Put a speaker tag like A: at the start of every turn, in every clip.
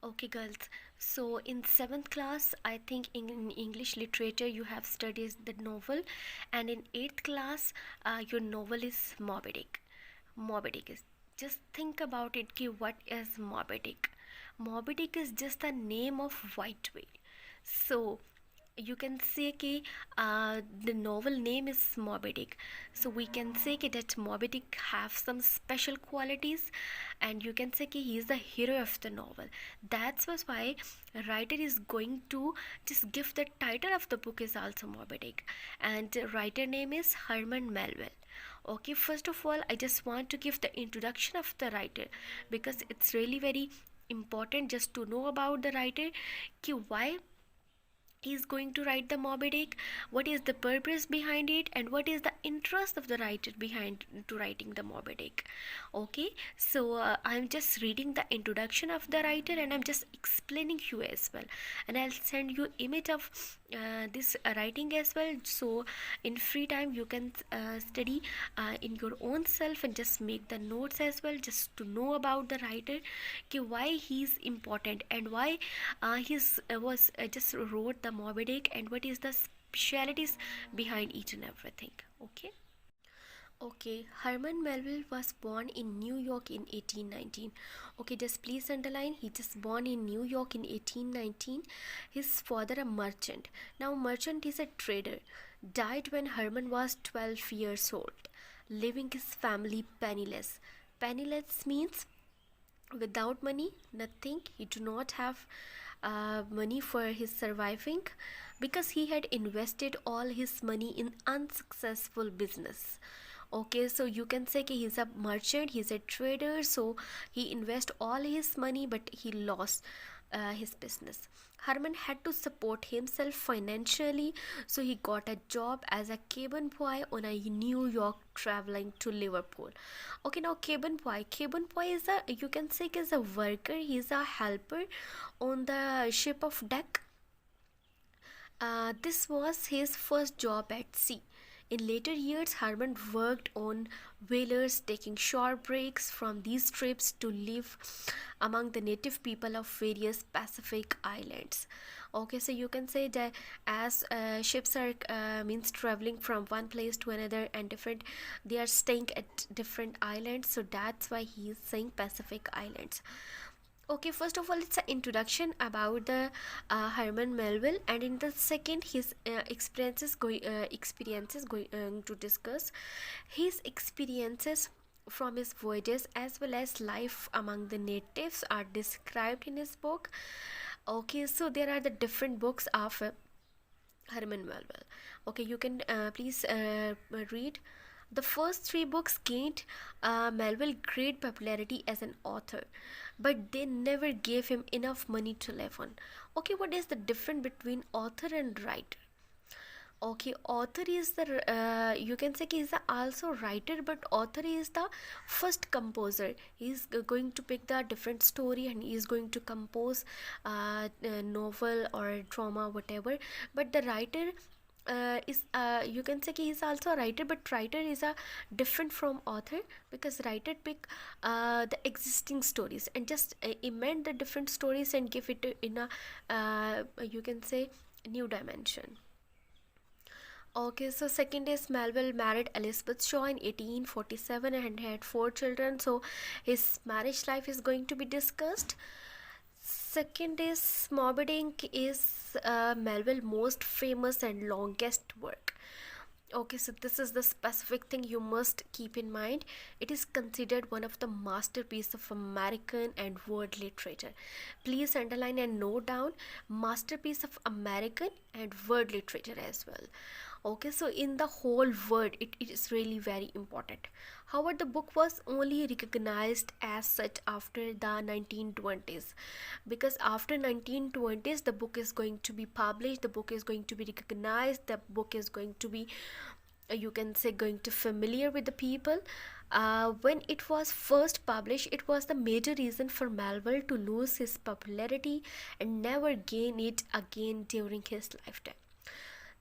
A: Okay, girls. So in seventh class, I think in English literature you have studied the novel, and in eighth class, your novel is Moby Dick. Moby Dick is just think about it. Ki what is Moby Dick? Moby Dick is just the name of white whale. So you can say कि the novel name is Moby Dick, so we can say कि that Moby Dick have some special qualities, and you can say कि he is the hero of the novel. That's was why writer is going to just give the title of the book is also Moby Dick, and writer name is Herman Melville. Okay, first of all, I just want to give the introduction of the writer, because it's really very important just to know about the writer, कि why is going to write the Moby Dick, what is the purpose behind it, and what is the interest of the writer behind to writing the Moby Dick. Okay, so I'm just reading the introduction of the writer, and I'm just explaining you as well, and I'll send you image of this writing as well, so in free time you can study in your own self and just make the notes as well, just to know about the writer, okay, why he's important and why he's was just wrote the Moby Dick, and what is the specialities behind each and everything. Okay. Okay, Herman Melville was born in New York in 1819. Okay, just please underline, he just born in New York in 1819. His father a merchant. Now merchant is a trader. Died when Herman was 12 years old, leaving his family penniless. Penniless means without money, nothing. He do not have money for his surviving, because he had invested all his money in unsuccessful business. Okay, so you can say he's a merchant, he's a trader, so he invest all his money, but he lost his business. Herman had to support himself financially, so he got a job as a cabin boy on a New York traveling to Liverpool. Okay, now cabin boy is a, you can say, is a worker, he's a helper on the ship of deck. This was his first job at sea. In later years, Herman worked on whalers, taking short breaks from these trips to live among the native people of various Pacific islands. Okay, so you can say that as ships are means traveling from one place to another, and different, they are staying at different islands, so that's why he is saying Pacific islands. Okay, first of all, it's an introduction about the Herman Melville, and in the second, his experiences going to discuss his experiences from his voyages, as well as life among the natives are described in his book. Okay, so there are the different books of Herman Melville. Okay, you can please read. The first three books gained Melville great popularity as an author, but they never gave him enough money to live on. Okay, what is the difference between author and writer? Okay, author is the you can say he is also writer, but author is the first composer. He is going to pick the different story, and he is going to compose a novel or drama, whatever. But the writer is you can say he is also a writer, but writer is a different from author, because writer pick the existing stories and just amend the different stories and give it in a you can say new dimension. Okay, so second is Melville married Elizabeth Shaw in 1847 and had four children. So his marriage life is going to be discussed. Second is Moby Dick is Melville most famous and longest work. Okay, so this is the specific thing you must keep in mind. It is considered one of the masterpieces of American and world literature. Please underline and note down masterpiece of American and world literature as well. Okay, so in the whole world, it is really very important. However, the book was only recognized as such after the 1920s, because after 1920s the book is going to be published, the book is going to be recognized, the book is going to be you can say going to familiar with the people. When it was first published, it was the major reason for Melville to lose his popularity and never gain it again during his lifetime.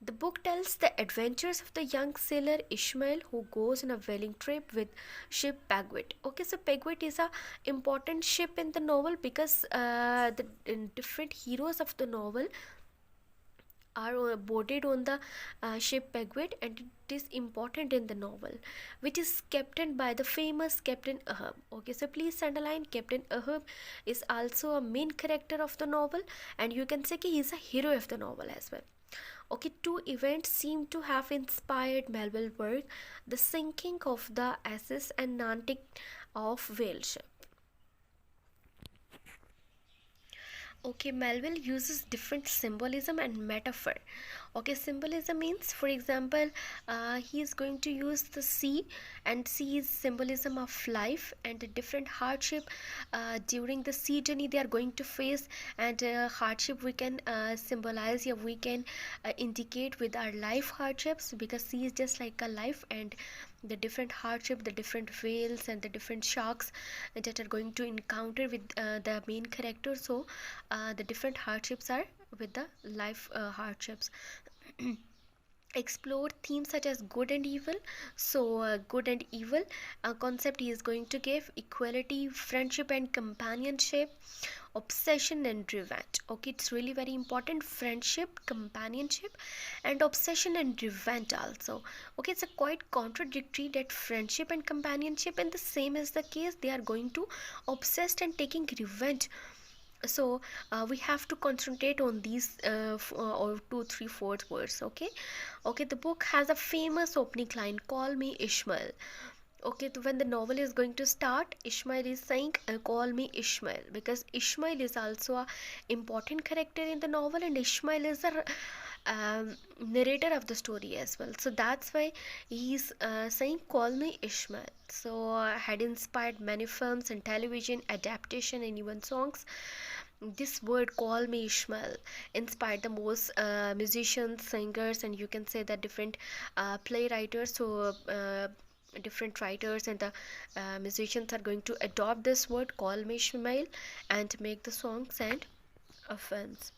A: The book tells the adventures of the young sailor Ishmael who goes on a whaling trip with ship Pegwit. Okay, so Pegwit is a important ship in the novel because the different heroes of the novel are boarded on the ship Pegwit, and it is important in the novel, which is captained by the famous Captain Ahab. Okay, so please underline Captain Ahab is also a main character of the novel, and you can say he is a hero of the novel as well. Okay, two events seem to have inspired Melville's work: the sinking of the Essex and Nantic of whale ship. Okay, Melville uses different symbolism and metaphor. Okay, symbolism means, for example, he is going to use the sea, and sea is symbolism of life and a different hardship during the sea journey they are going to face, and hardship we can symbolize, yeah, we can indicate with our life hardships, because sea is just like a life, and the different hardship, the different whales and the different sharks that are going to encounter with the main character. So the different hardships are with the life hardships. Explore themes such as good and evil. So good and evil concept he is going to give: equality, friendship and companionship, obsession and revenge. Okay, it's really very important: friendship, companionship and obsession and revenge also. Okay, it's a quite contradictory that friendship and companionship, and the same is the case they are going to obsessed and taking revenge. So we have to concentrate on these or two three fourth words. Okay, okay, the book has a famous opening line: call me Ishmael. Okay, so when the novel is going to start, Ishmael is saying call me Ishmael, because Ishmael is also a important character in the novel, and Ishmael is a narrator of the story as well. So that's why he's saying call me Ishmael. So had inspired many films and television adaptation and even songs. This word call me Ishmael inspired the most musicians, singers, and you can say that different playwriters. So different writers and the musicians are going to adopt this word call me Ishmael and make the songs and films.